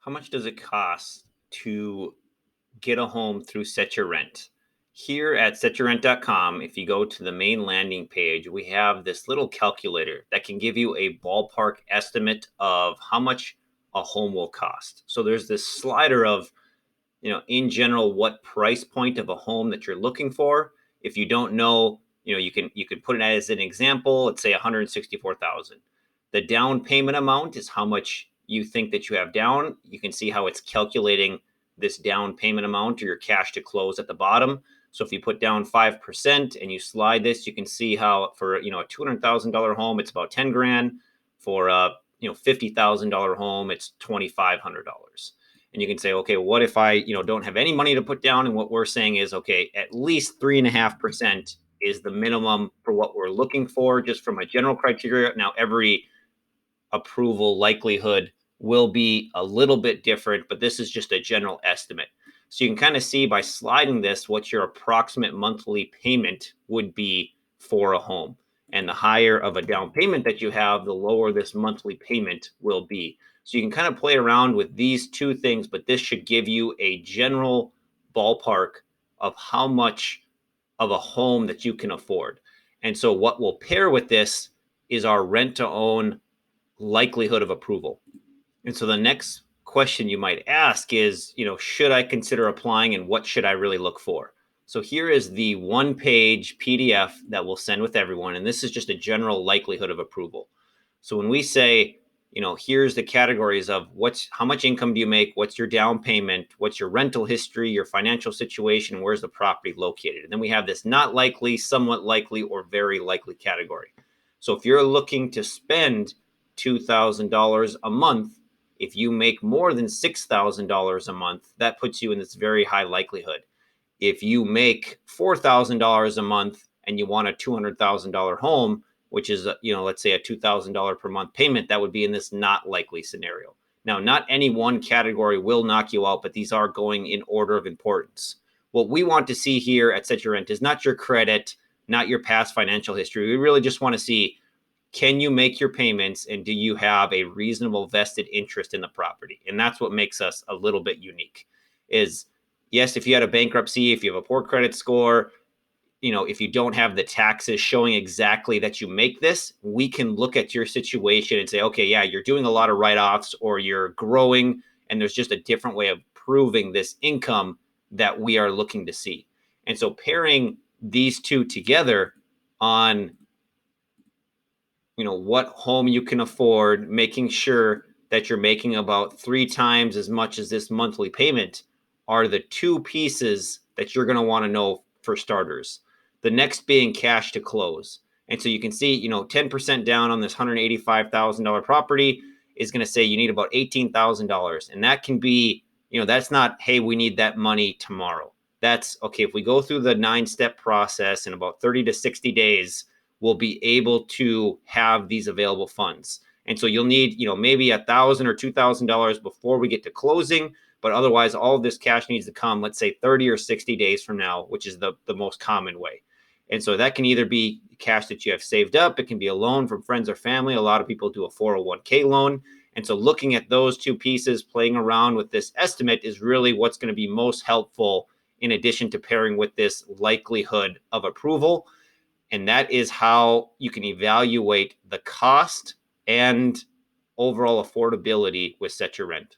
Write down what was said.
How much does it cost to get a home through Set Your Rent? Here at setyourrent.com, if you go to the main landing page, we have this little calculator that can give you a ballpark estimate of how much a home will cost. So there's this slider of, in general, what price point of a home that you're looking for. If you don't know, you can put it as an example. Let's say 164,000. The down payment amount is how much you think that you have down. You can see how it's calculating this down payment amount or your cash to close at the bottom. So if you put down 5% and you slide this, you can see how for a $200,000 home, it's about 10 grand. For a $50,000 home, it's $2,500. And you can say, okay, what if I don't have any money to put down? And what we're saying is, okay, at least 3.5% is the minimum for what we're looking for, just from a general criteria. Now, every approval likelihood will be a little bit different, but this is just a general estimate. So you can kind of see by sliding this what your approximate monthly payment would be for a home. And the higher of a down payment that you have, the lower this monthly payment will be. So you can kind of play around with these two things, but this should give you a general ballpark of how much of a home that you can afford. And so what will pair with this is our rent to own likelihood of approval. And so the next question you might ask is, should I consider applying and what should I really look for? So here is the one-page PDF that we'll send with everyone. And this is just a general likelihood of approval. So when we say, here's the categories of how much income do you make? What's your down payment? What's your rental history, your financial situation? Where's the property located? And then we have this not likely, somewhat likely, or very likely category. So if you're looking to spend $2,000 a month, if you make more than $6,000 a month, that puts you in this very high likelihood. If you make $4,000 a month and you want a $200,000 home, which is, let's say a $2,000 per month payment, that would be in this not likely scenario. Now, not any one category will knock you out, but these are going in order of importance. What we want to see here at Set Your Rent is not your credit, not your past financial history. We really just want to see, can you make your payments and do you have a reasonable vested interest in the property? And that's what makes us a little bit unique is, yes, if you had a bankruptcy, if you have a poor credit score, if you don't have the taxes showing exactly that you make this, we can look at your situation and say, okay, yeah, you're doing a lot of write-offs or you're growing and there's just a different way of proving this income that we are looking to see. And so pairing these two together on what home you can afford, making sure that you're making about 3 times as much as this monthly payment are the two pieces that you're going to want to know for starters. The next being cash to close. And so you can see, 10% down on this $185,000 property is going to say you need about $18,000. And that can be, that's not, hey, we need that money tomorrow. That's okay. If we go through the 9-step process in about 30 to 60 days, we'll be able to have these available funds. And so you'll need, maybe $1,000 or $2,000 before we get to closing. But otherwise, all of this cash needs to come, let's say 30 or 60 days from now, which is the most common way. And so that can either be cash that you have saved up. It can be a loan from friends or family. A lot of people do a 401k loan. And so looking at those two pieces, playing around with this estimate is really what's going to be most helpful in addition to pairing with this likelihood of approval. And that is how you can evaluate the cost and overall affordability with Set Your Rent.